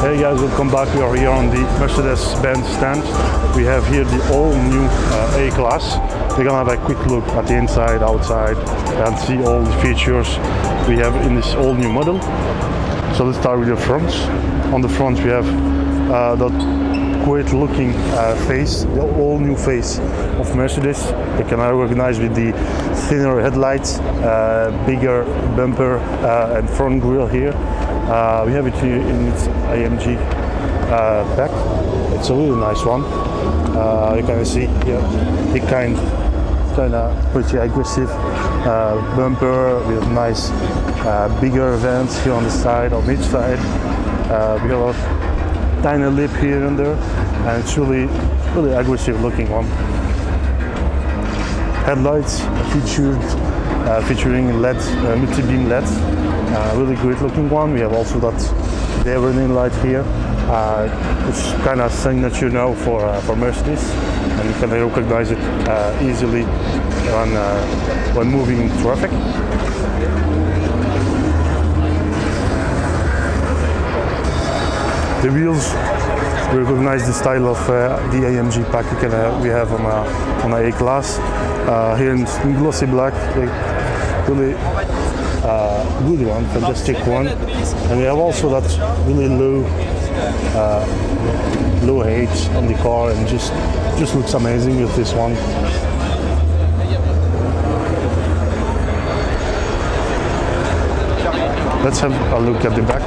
Hey guys, welcome back. We are here on the Mercedes-Benz stand. We have here the all-new A-Class. We're gonna have a quick look at the inside, outside, and see all the features we have in this all-new model. So let's start with the front. On the front we have that great looking face, the all-new face of Mercedes. You can recognize with the thinner headlights, bigger bumper and front grille here. We have it here in its AMG pack. It's a really nice one. You can see here the kind of pretty aggressive bumper with nice bigger vents here on the side, on each side. We have a tiny lip here and there, and it's really aggressive looking one. Headlights featuring LED, multi-beam LED. Really great looking one. We have also that day running light here, which is kind of signature now for Mercedes, and you can recognize it easily when moving in traffic. The wheels recognize the style of the AMG pack we have on a A-Class. Here in glossy black, really good one, fantastic one. And we have also that really low height on the car, and just looks amazing with this one. Let's have a look at the back.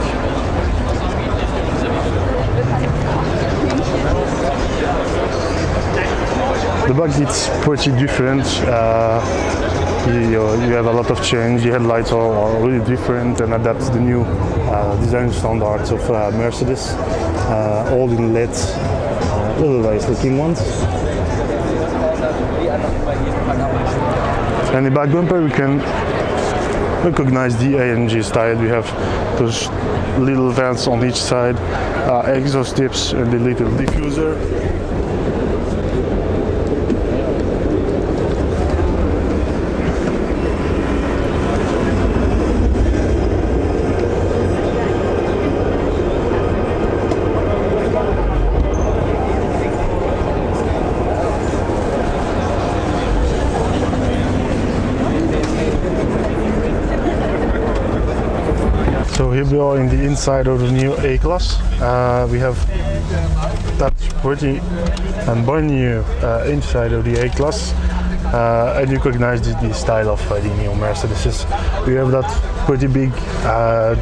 The back is pretty different. You have a lot of change. The headlights are really different and adapt to the new design standards of Mercedes. All in LED, really nice looking ones. And the back bumper, we can recognize the AMG style. We have those little vents on each side, exhaust tips, and the little diffuser. So here we are in the inside of the new A-Class. We have that pretty and brand new inside of the A-Class, and you recognize the style of the new Mercedes. We have that pretty big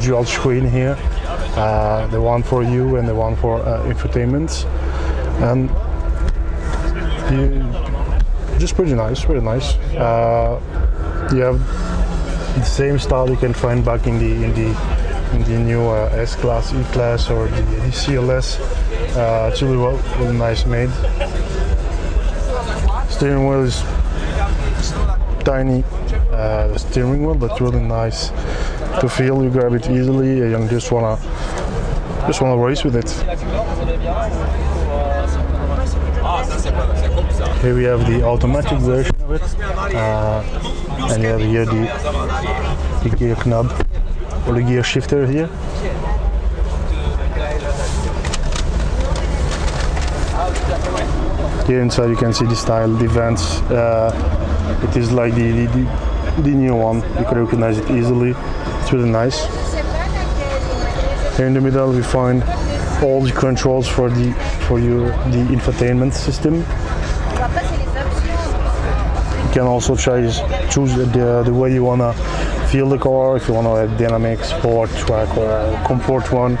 dual screen here, the one for you and the one for infotainment, and just pretty nice, very nice. You have the same style you can find back in the new S-Class, E-Class, or the CLS. It's really nice made. Steering wheel is tiny steering wheel, but really nice to feel. You grab it easily and you just wanna race with it. Here we have the automatic version of it, and you have here the gear knob, or the gear shifter here. Here inside you can see the style, the vents. It is like the new one. You can recognize it easily. It's really nice. Here in the middle we find all the controls for the infotainment system. You can also choose the way you wanna feel the car, if you want to have dynamic, sport, track, or a comfort one.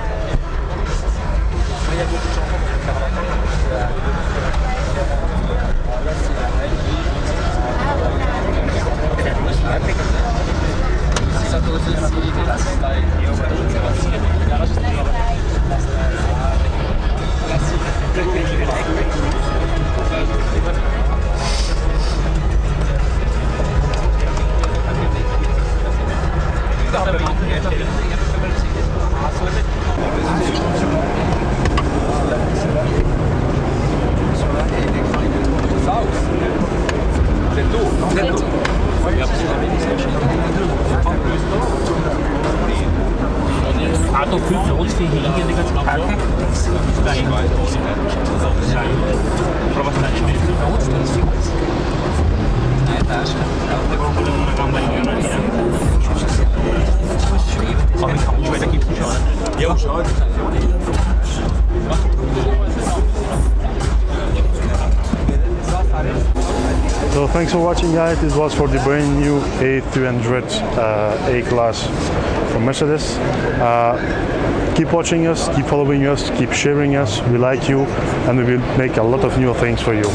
So thanks for watching, guys. This was for the brand new A300 A-Class from Mercedes. Keep watching us, keep following us, keep sharing us. We like you, and we will make a lot of new things for you.